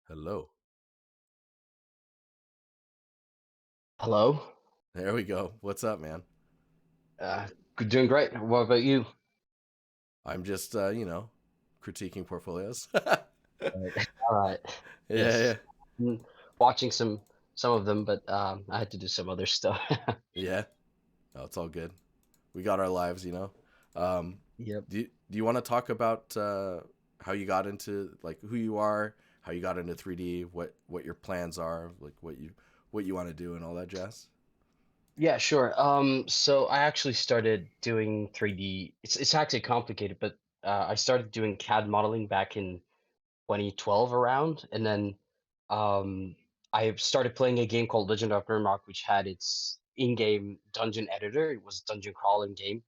Hello. Hello. There we go. What's up, man? Uh, Doing great. What about you? I'm just, critiquing portfolios. Right. All right. Yeah, Yes. yeah, Mm, Watching some of them, but I had to do some other stuff. yeah. No, it's all good. We got our lives. Um, Yep. do you want to talk about how you got into like who you are, how you got into 3D, what your plans are, like what you want to do, and all that jazz? Yeah, sure. So I actually started doing 3D. It's actually complicated, but I started doing CAD modeling back in 2012 around, and then um, I started playing a game called Legend of Grimrock, which had its in-game dungeon editor. It was a dungeon crawling game.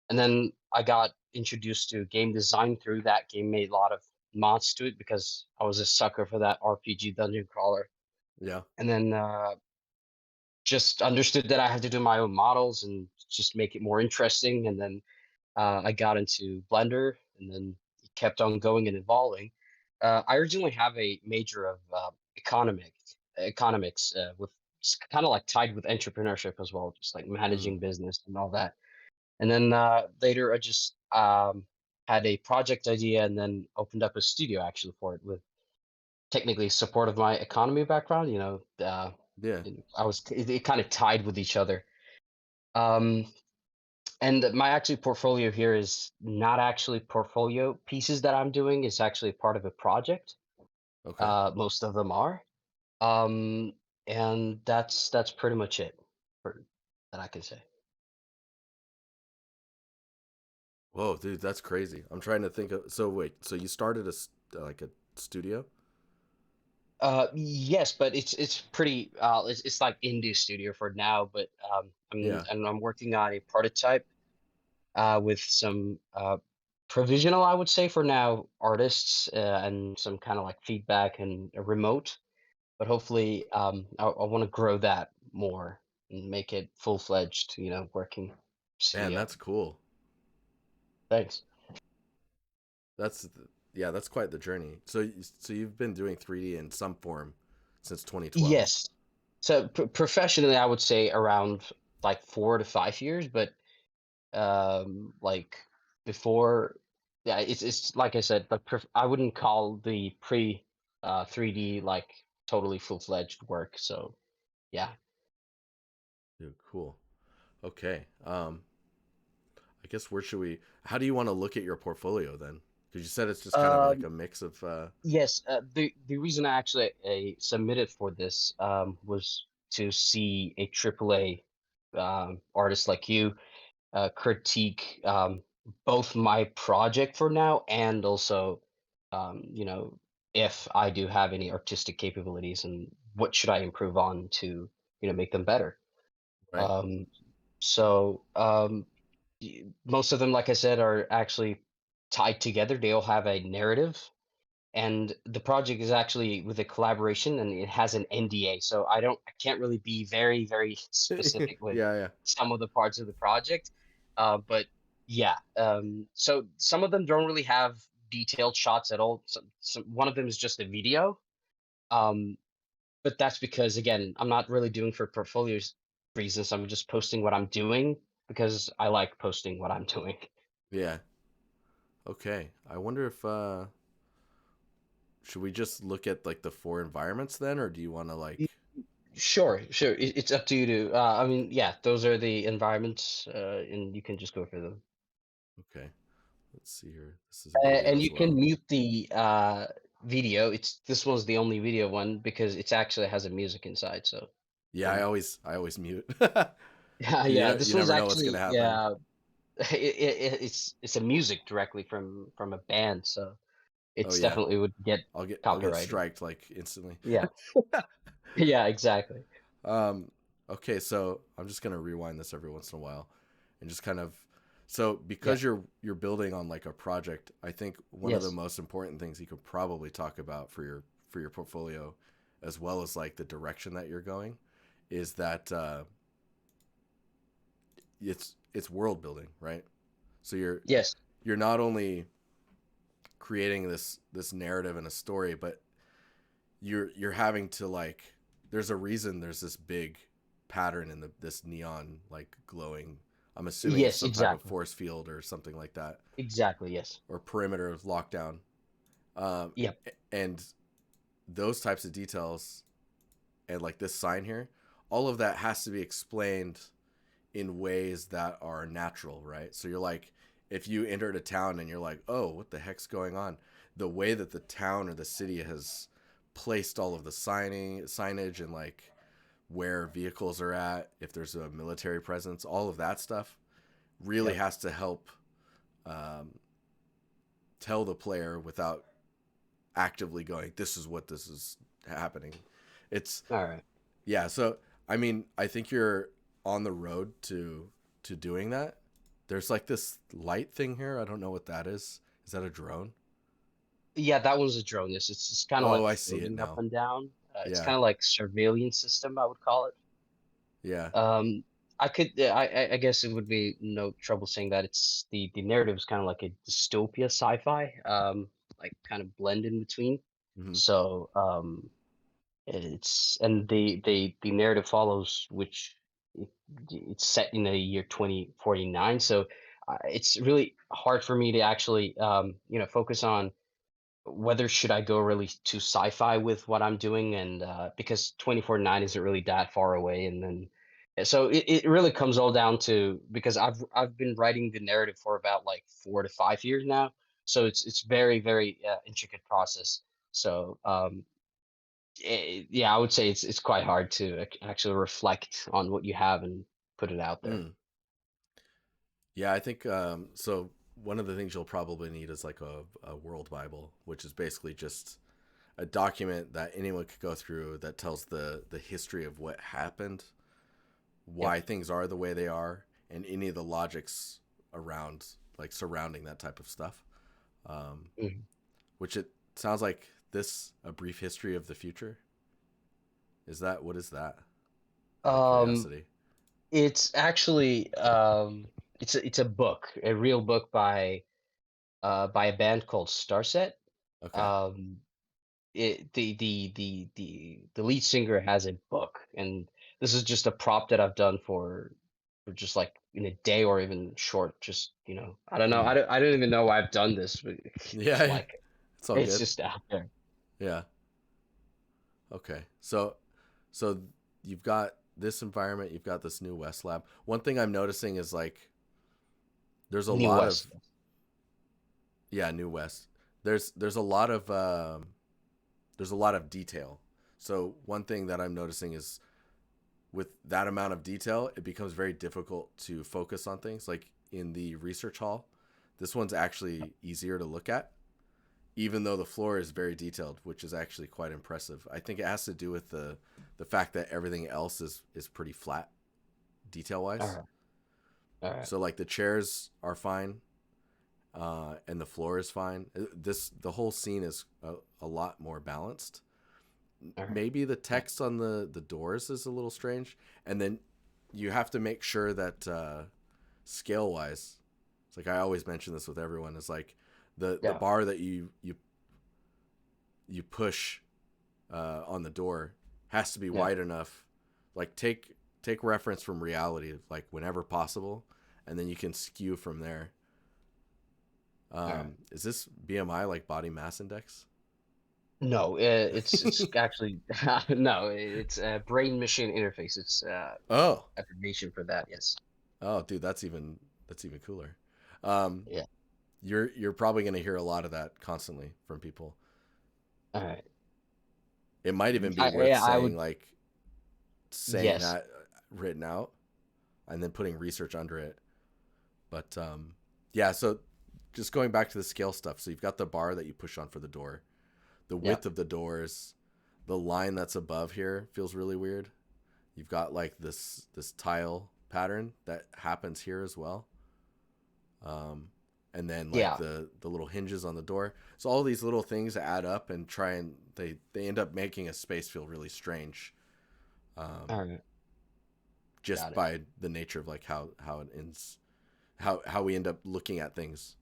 And then I got introduced to game design through that game, made a lot of mods to it because I was a sucker for that RPG dungeon crawler. Yeah, And then just understood that I had to do my own models and just make it more interesting. And then I got into Blender, and then it kept on going and evolving. I originally have a major of economics, with kind of like tied with entrepreneurship as well, just like mm, managing business and all that. And then later, I just had a project idea and then opened up a studio actually for it with technically support of my economy background. yeah. It kind of tied with each other. Um, and my actually portfolio here is not actually portfolio pieces that I'm doing. It's actually part of a project. Okay. Most of them are. Um, and that's pretty much it for, that I can say. Whoa, dude, that's crazy. I'm trying to think of. So wait, so you started like a studio? Yes, but it's pretty it's like indie studio for now, but Yeah. I'm working on a prototype with some provisional, I would say for now, artists and some kind of like feedback and a remote, but hopefully I want to grow that more and make it full-fledged, working Man, studio. that's cool. Thanks. That's yeah, that's quite the journey. So you've been doing 3D in some form since 2012. Yes. So professionally, I would say around like 4 to 5 years, but like before, yeah, it's like I said, but I wouldn't call the pre 3D like totally full-fledged work. So yeah. Dude, cool. Okay. I guess where should we? How do you want to look at your portfolio then? Because you said it's just kind of like um a mix of. yes, the reason I actually submitted for this was to see a AAA artist like you critique both my project for now, and also if I do have any artistic capabilities and what should I improve on to make them better. Right. um, so most of them, like I said, are actually tied together. They all have a narrative, and the project is actually with a collaboration, and it has an NDA, so I can't really be very Yeah, specific with yeah. some of the parts of the project. But yeah, so some of them don't really have detailed shots at all. One of them is just a video, um, but that's because, again, I'm not really doing for portfolios reasons. I'm just posting what I'm doing because I like posting what I'm doing. Yeah. Okay. I wonder if should we just look at like the four environments then, or do you want to Y- like? Sure, sure. It's up to you to. I mean, yeah, those are the environments, and you can just go for them. Okay. Let's see here. This is a video And as you can well. mute the video. This one's the only video one because it's actually has a music inside. So Yeah, I can always mute. yeah, you yeah. know, This you one's never know what's gonna actually, happen. yeah. It's a music directly from a band, so Oh it's yeah, definitely would get I'll get copyrighted. striked like instantly. Yeah, yeah, exactly. um, okay, so I'm just gonna rewind this every once in a while, and just kind of, so Yeah. because you're building on like a project, I think one of the Yes. most important things you could probably talk about for your portfolio, as well as like the direction that you're going, is that it's world building, right? So Yes. you're not only creating this narrative and a story, but you're having to like, there's a reason there's this big pattern in this neon like glowing. I'm assuming it's Yes, some type of exactly. force field or something like that, Exactly, yes. or perimeter of lockdown. Um, Yep. and those types of details, and like this sign here, all of that has to be explained in ways that are natural, right? So you're like, if you entered a town and you're like, oh, what the heck's going on? The way that the town or the city has placed all of the signage and like where vehicles are at, if there's a military presence, all of that stuff really Yep. has to help um, tell the player without actively going, this is what this is happening. It's All right. Yeah, so I mean, I think you're on the road to doing that. There's like this light thing here. I don't know what that is. Is that a drone? Yeah, that one's a drone. Yes, it's kind of Oh, like I see it floating up now. and down. It's Yeah. kind of like surveillance system, I would call it. Yeah. Um, I could, I guess it would be no trouble saying that it's the narrative is kind of like a dystopia sci-fi, like kind of blend in between. Hmm. So, it's and the narrative follows which it, it's set in the year 2049. So, it's really hard for me to actually, focus on whether should I go really to sci-fi with what I'm doing, and because 24/9 isn't really that far away, and then so it really comes all down to, because I've been writing the narrative for about like 4 to 5 years now, so it's very intricate process. So yeah, I would say it's quite hard to actually reflect on what you have and put it out there. Mm. Yeah, I think so. One of the things you'll probably need is like a world Bible, which is basically just a document that anyone could go through that tells the history of what happened, Yep. why things are the way they are, and any of the logics around like surrounding that type of stuff. Um, Mhm. which it sounds like this a brief history of the future. Is that what is that? Out of Um, curiosity. it's actually it's a book, a real book by a band called Starset. Okay. Um, the lead singer has a book, and this is just a prop that I've done for just like in a day or even short. Just I don't know. Mm. I don't even know why I've done this, but it's Yeah, like it's all it's good. just out there. Yeah. Okay. So you've got this environment, you've got this new West lab. One thing I'm noticing is like there's a New lot of West. yeah, New West. There's a lot of there's a lot of detail. So one thing that I'm noticing is with that amount of detail, it becomes very difficult to focus on things. Like in the research hall, this one's actually easier to look at, even though the floor is very detailed, which is actually quite impressive. I think it has to do with the fact that everything else is pretty flat detail All wise. right. All right. So like the chairs are fine, and the floor is fine. This the whole scene is a lot more balanced. All right. Maybe the Yeah. text on the doors is a little strange, and then you have to make sure that scale wise, it's like I always mention this with everyone, is like the Yeah. bar that you push on the door has to be Yeah. wide enough. Like take reference from reality, like whenever possible, and then you can skew from there. All right. Is this BMI like body mass index? No, it's actually no, it's a brain machine interface. It's Oh, abbreviation for that. Yes. oh, dude, that's even cooler. Um, Yeah. you're probably gonna hear a lot of that constantly from people. All right. It might even be worth Yeah, I would. saying Yes. that written out and then putting research under it. But yeah, so just going back to the scale stuff. So you've got the bar that you push on for the door, the Yeah. width of the doors, the line that's above here feels really weird. You've got like this tile pattern that happens here as well. Um, and then like Yeah. the little hinges on the door. So all these little things add up and try and they end up making a space feel really strange. All Um, right. just Got it. by the nature of like how it ends, how we end up looking at things.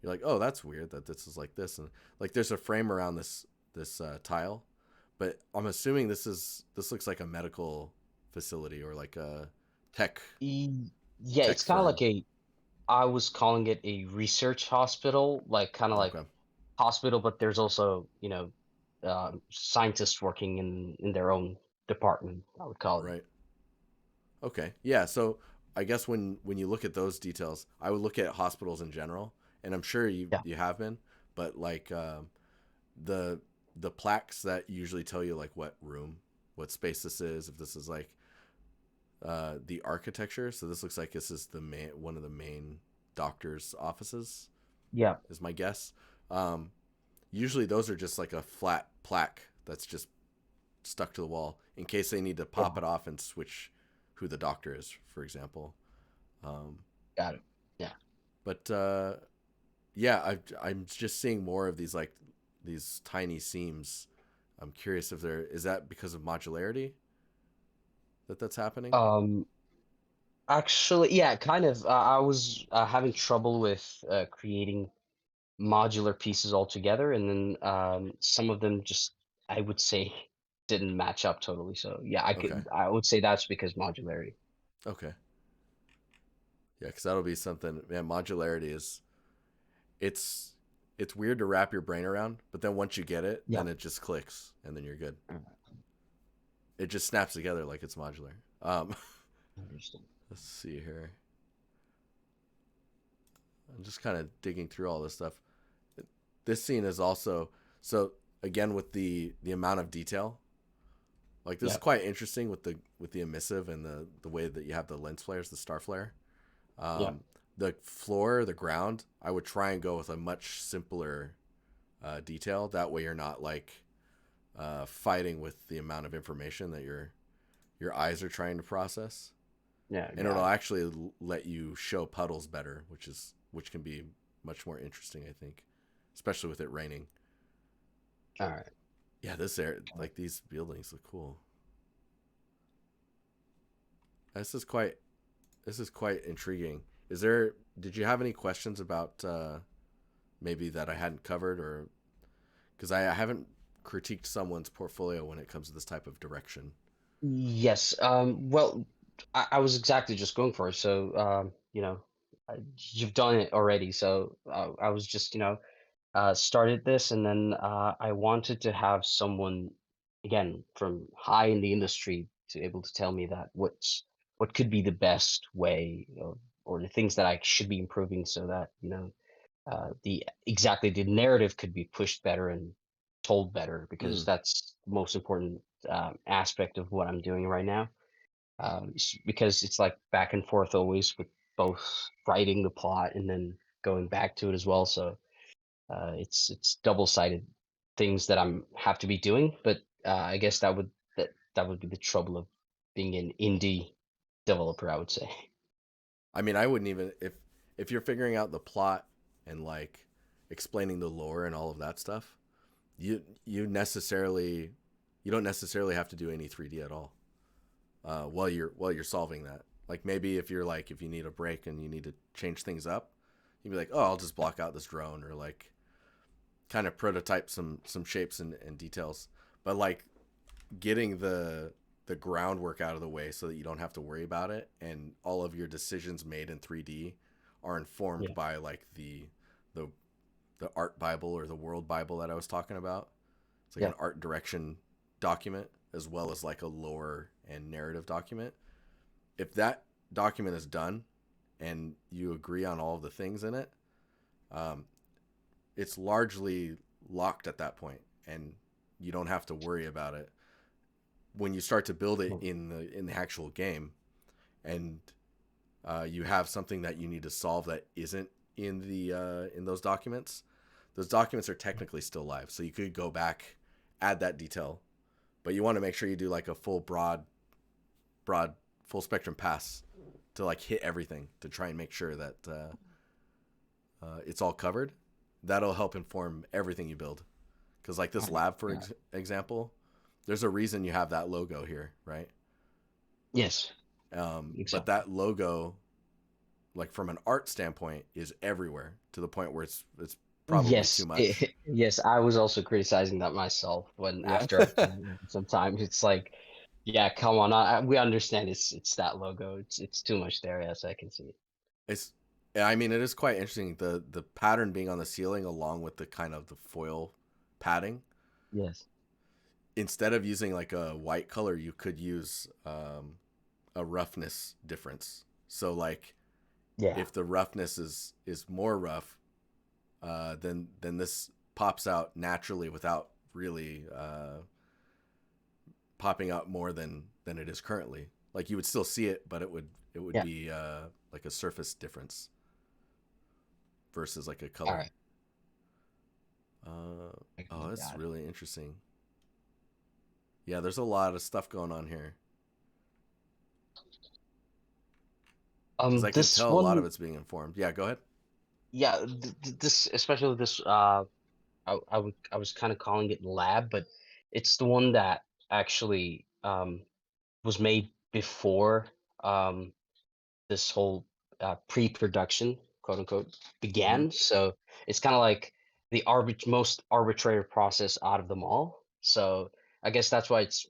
You're like, oh, that's weird that this is like this, and like there's a frame around this tile, But I'm assuming this looks like a medical facility or like a tech Yeah, tech it's kind of firm. like a. I was calling it a research hospital, like kind of like Okay. hospital, but there's also scientists working in their own department. I would call it. Right. Okay. Yeah. So I guess when you look at those details, I would look at hospitals in general, and I'm sure Yeah, you have been, but like the the plaques that usually tell you like what room, what space this is, if this is like the architecture. So this looks like this is the one of the main doctor's offices, yeah, is my guess. Um, Usually those are just like a flat plaque that's just stuck to the wall in case they need to yeah. pop it off and switch who the doctor is, for example. Um, Got it. Yeah. but yeah, I'm just seeing more of these like these tiny seams. I'm curious if there is that because of modularity that's happening. Um, Actually, yeah, kind of. I was having trouble with creating modular pieces altogether, and then some of them just, I would say, didn't match up totally. So yeah, Okay, I would say that's because modularity. okay, yeah, because that'll be something. Man, modularity is it's it's weird to wrap your brain around, but then once you get it, Yeah. then it just clicks, and then you're good. Mm, It just snaps together like it's modular. Interesting. Let's see here. I'm just kind of digging through all this stuff. This scene is also so again with the amount of detail. Like this is Yeah. quite interesting with the emissive and the way that you have the lens flares, the star flare. Yeah. Um, the floor, the ground, I would try and go with a much simpler detail. That way, you're not like fighting with the amount of information that your eyes are trying to process, Yeah. and it'll Got it. actually let you show puddles better, which can be much more interesting, I think, especially with it raining. All right. Yeah, this air like these buildings look cool. This is quite this is quite intriguing. Is there? Did you have any questions about maybe that I hadn't covered, or because I haven't critiqued someone's portfolio when it comes to this type of direction? Yes. Well, I was exactly just going for it. So, you've done it already. So I was just, started this, and then I wanted to have someone, again, from high in the industry to able to tell me that what could be the best way or the things that I should be improving so that, the narrative could be pushed better and told better, because Mm. that's the most important aspect of what I'm doing right now. Because it's like back and forth always with both writing the plot and then going back to it as well. So it's double-sided things that I'm have to be doing, but I guess that would be the trouble of being an indie developer, I would say. I mean, I wouldn't even if you're figuring out the plot and like explaining the lore and all of that stuff. You don't necessarily have to do any 3D at all while you're solving that. Like maybe if you're like if you need a break and you need to change things up, you'd be like, oh, I'll just block out this drone or like kind of prototype some shapes and details. But like getting the groundwork out of the way so that you don't have to worry about it and all of your decisions made in 3D are informed Yeah, by like the the art bible or the world bible that I was talking about. It's like yeah, an art direction document as well as like a lore and narrative document. If that document is done and you agree on all of the things in it, um, it's largely locked at that point, and you don't have to worry about it when you start to build it mm, in the actual game, and you have something that you need to solve that isn't in those documents. Those documents are technically still live, so you could go back, add that detail, but you want to make sure you do like a full broad full spectrum pass to like hit everything to try and make sure that it's all covered. That'll help inform everything you build. Because like this alright, lab, for yeah. example, there's a reason you have that logo here, right? Yes, But exactly. that logo, like from an art standpoint, is everywhere to the point where it's probably too Yes, much. yes, I was also criticizing that myself when Yeah. after I played it sometimes it's like, yeah, come on, we understand it's that logo. It's too much there. Yes, I can see it. It's yeah, I mean it is quite interesting the pattern being on the ceiling along with the kind of the foil padding. Yes. Instead of using like a white color, you could use a roughness difference. So like Yeah. if the roughness is more rough, then this pops out naturally without really popping out more than it is currently. Like you would still see it, but it would Yeah. be like a surface difference versus like a All color. right. Uh, I can oh, do this is that. really interesting. Yeah, there's a lot of stuff going on here because I can This tell a lot of one, it's being informed. Yeah, go ahead. yeah, this especially this I was kind of calling it lab, but it's the one that actually was made before um this whole pre-production, quote unquote, Mm-hmm. began. So it's kind of like the most arbitrary process out of them all. So I guess that's why it's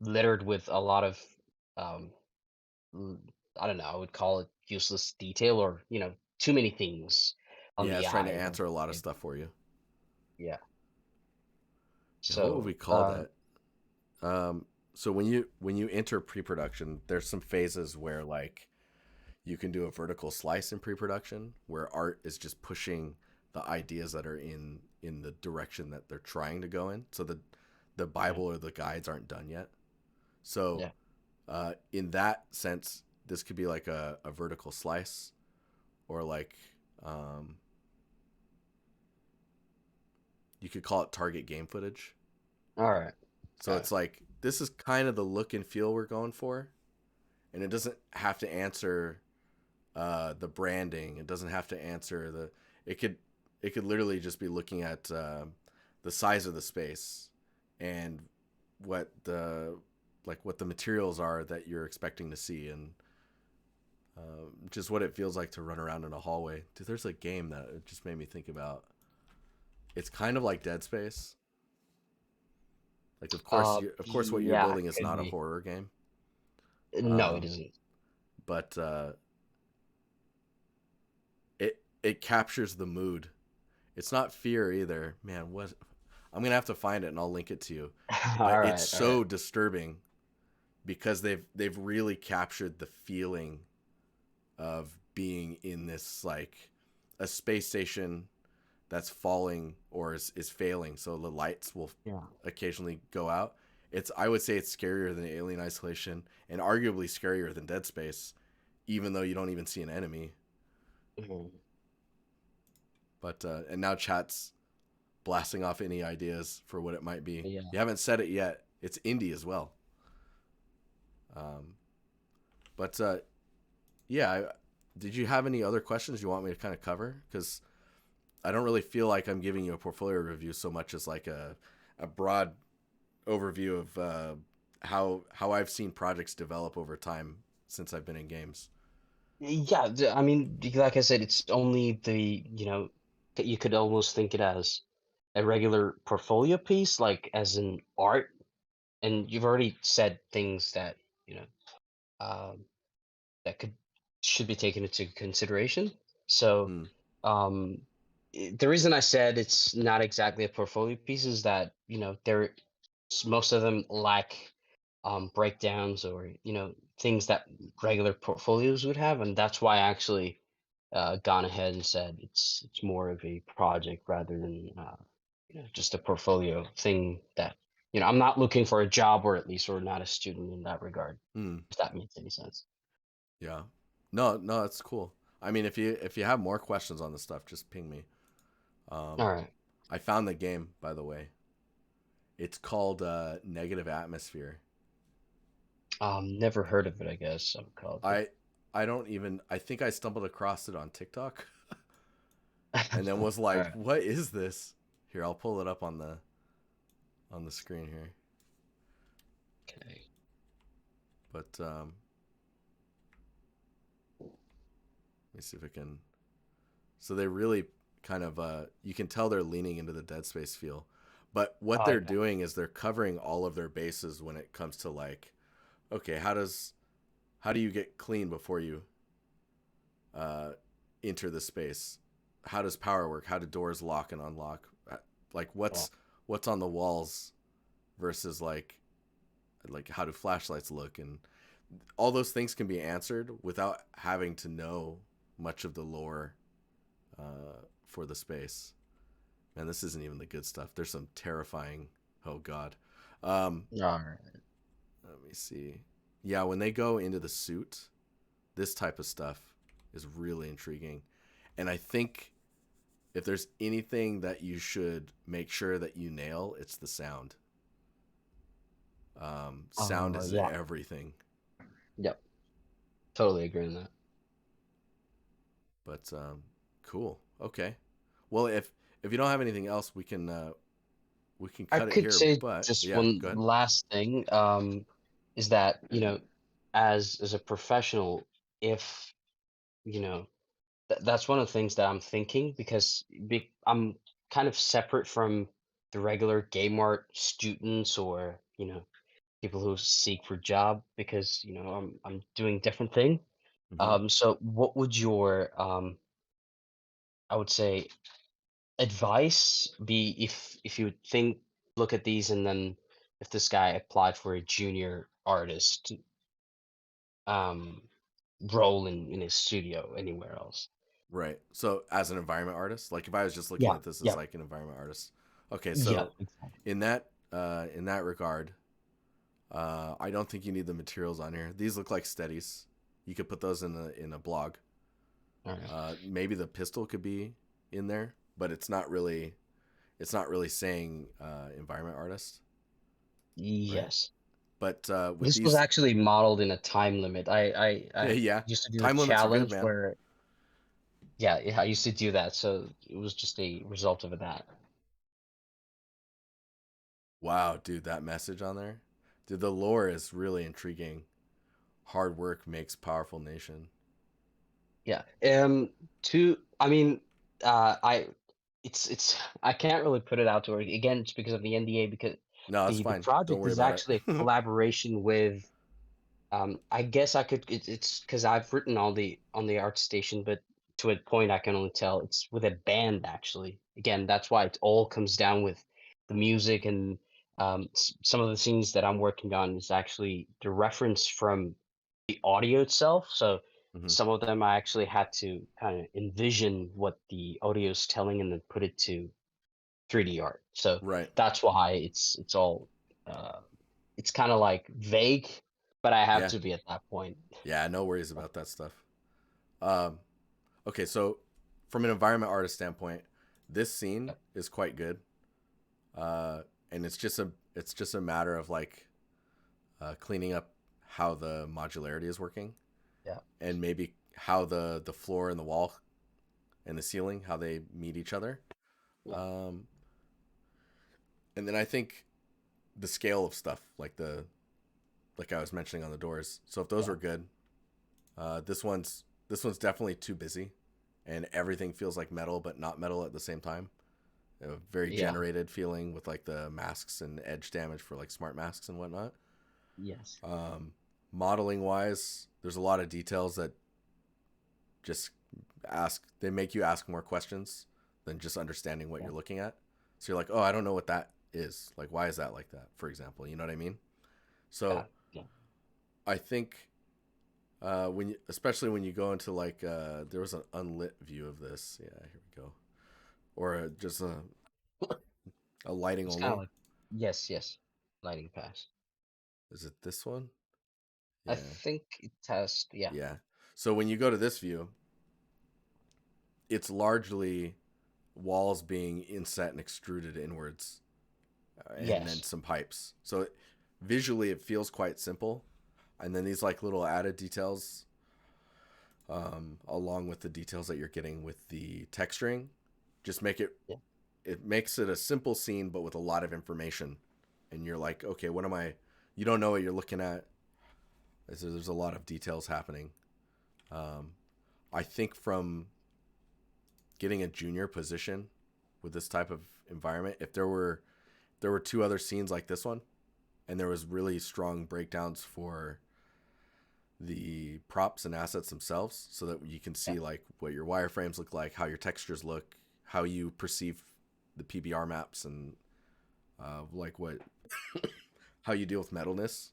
littered with a lot of um, l- I don't know. I would call it useless detail, or too many things on Yeah, the it's trying to eye. answer a lot of Yeah. stuff for you. Yeah. Yeah, what would we So call that? So when you enter pre-production, there's some phases where like you can do a vertical slice in pre-production where art is just pushing the ideas that are in the direction that they're trying to go in. So the yeah, Bible or the guides aren't done yet. So yeah. in that sense, this could be like a vertical slice or like um, you could call it target game footage. All right. So Got it. it's like this is kind of the look and feel we're going for, and it doesn't have to answer the branding. It doesn't have to answer the. It could it could literally just be looking at the size of the space and what the what the materials are that you're expecting to see and just what it feels like to run around in a hallway. Dude, there's a game that it just made me think about. It's kind of like Dead Space. Like of course what you're Yeah, building is could not a be. horror game. No, it Um, isn't. but it captures the mood. It's not fear either. Man, what I'm gonna have to find it and I'll link it to you. But All it's right. All right. so disturbing because they've really captured the feeling of being in this like a space station that's falling or is failing. So the lights will Yeah. occasionally go out. It's I would say it's scarier than Alien Isolation and arguably scarier than Dead Space, even though you don't even see an enemy. Mhm. But and now chat's blasting off any ideas for what it might be. Yeah. You haven't said it yet. It's indie as well. Um, but yeah, did you have any other questions you want me to kind of cover? Because I don't really feel like I'm giving you a portfolio review so much as like a broad overview of how I've seen projects develop over time since I've been in games. Yeah, I mean, like I said, it's only that you could almost think it as a regular portfolio piece, like as an art. And you've already said things that, you know, um, that should be taken into consideration. So, Hmm. um, the reason I said it's not exactly a portfolio piece is that, most of them lack breakdowns or things that regular portfolios would have, and that's why I actually gone ahead and said it's more of a project rather than just a portfolio thing that I'm not looking for a job, or at least or not a student in that regard, Hmm. if that makes any sense. Yeah. No, no, it's cool. I mean, if you have more questions on this stuff, just ping me. All Um, right. I found the game, by the way. It's called Negative Atmosphere. Never heard of it, I guess I would call it. I I don't even I think I stumbled across it on TikTok and then was All like, right. "What is this?" Here, I'll pull it up on the screen here. Okay. But let me see if I can. So they really kind of you can tell they're leaning into the Dead Space feel. But what Oh, they're okay. doing is they're covering all of their bases when it comes to like, okay, how do you get clean before you uh, enter the space? How does power work? How do doors lock and unlock? Like Yeah. what's on the walls versus like how do flashlights look, and all those things can be answered without having to know much of the lore for the space. And this isn't even the good stuff. There's some terrifying. Oh God. All right. Let me see. Yeah, when they go into the suit, this type of stuff is really intriguing. And I think if there's anything that you should make sure that you nail, it's the sound. Sound is Yeah. everything. Yep. Totally agree on that. But cool. Okay. Well, if you don't have anything else, we can I cut it could here. say But just yeah, one go ahead. last thing, is that, as a professional, if, you know, that's one of the things that I'm thinking because I'm kind of separate from the regular game art students or, people who seek for job because, I'm doing different thing. Hmm. So what would your, I would say, advice be if you would look at these and then if this guy applied for a junior artist um role in his studio anywhere else? Right. So as an environment artist, like if I was just looking Yeah, at this as yeah, like an environment artist, okay. yeah, So exactly. in that regard, I don't think you need the materials on here. These look like steadies. You could put those in a blog. All right. Maybe the pistol could be in there, but it's not really saying environment artist, right? Yes, But with this was these, actually modeled in a time limit. I yeah, used to do a time limits are good, challenge man. where, yeah, yeah, I used to do that, so it was just a result of that. Wow, dude, that message on there, dude, the lore is really intriguing. Hard work makes powerful nation. Yeah. I mean, I it's I can't really put it out to her again just because of the NDA because No, that's the fine. Don't project worry is about actually a it. collaboration with I guess it's because I've written all the on the art station, but to a point I can only tell it's with a band actually. Again, that's why it all comes down with the music and some of the scenes that I'm working on is actually the reference from the audio itself. So Hmm. some of them I actually had to kind of envision what the audio is telling and then put it to 3D art. So Right. that's why it's all uh, it's kind of like vague, but I have Yeah. to be at that point. Yeah. No worries about that stuff. Um, okay, so from an environment artist standpoint, this scene Yep. is quite good, uh, and it's just a matter of like cleaning up how the modularity is working, Yeah. and maybe how the floor and the wall and the ceiling how they meet each other. Yeah. Um, and then I think the scale of stuff like I was mentioning on the doors. So if those Yeah. were good, this one's definitely too busy, and everything feels like metal but not metal at the same time. A very Yeah. generated feeling with like the masks and edge damage for like smart masks and whatnot. Yes. Um, Modeling wise, there's a lot of details that just they make you ask more questions than just understanding what Yeah. you're looking at. So you're like, oh, I don't know what that is. Like, why is that like that? For example, you know what I mean? Yeah. So Yeah. I think especially when you go into like there was an unlit view of this. Yeah, here we go. Or just a lighting It's kind of only. like yes, yes. Lighting pass. Is it this one? I Yeah. think it has. Yeah. Yeah. So when you go to this view, it's largely walls being inset and extruded inwards, and then Yes. some pipes. So visually, it feels quite simple. And then these like little added details, along with the details that you're getting with the texturing, just make it. Yeah. It makes it a simple scene, but with a lot of information. And you're like, okay, what am I? You don't know what you're looking at. There's a lot of details happening. Um, I think from getting a junior position with this type of environment. If there were two other scenes like this one, and there was really strong breakdowns for the props and assets themselves, so that you can Yeah. see like what your wireframes look like, how your textures look, how you perceive the PBR maps, and like what how you deal with metalness.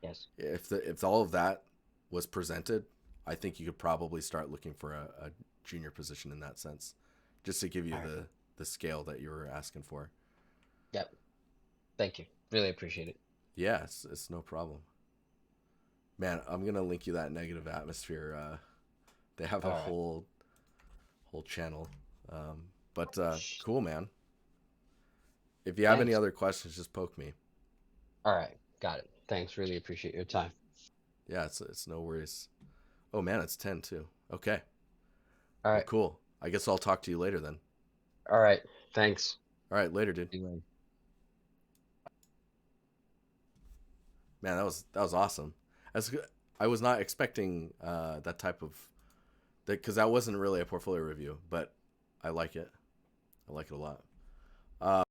Yes. If all of that was presented, I think you could probably start looking for a junior position in that sense, just to give you All right. the scale that you were asking for. Yep. Thank you. Really appreciate it. Yeah, it's no problem, man. I'm gonna link you that negative atmosphere. They have a All right. whole channel, but cool, man. If you have any Thanks. other questions, just poke me. All right. Got it. Thanks. Really appreciate your time. Yeah, it's no worries. Oh man, it's 10 too. Okay, All well, right. cool. I guess I'll talk to you later then. All right. Thanks. All right, later, dude. Anyway. Man, that was awesome. As I was not expecting that type of that, because that wasn't really a portfolio review, but I like it. I like it a lot.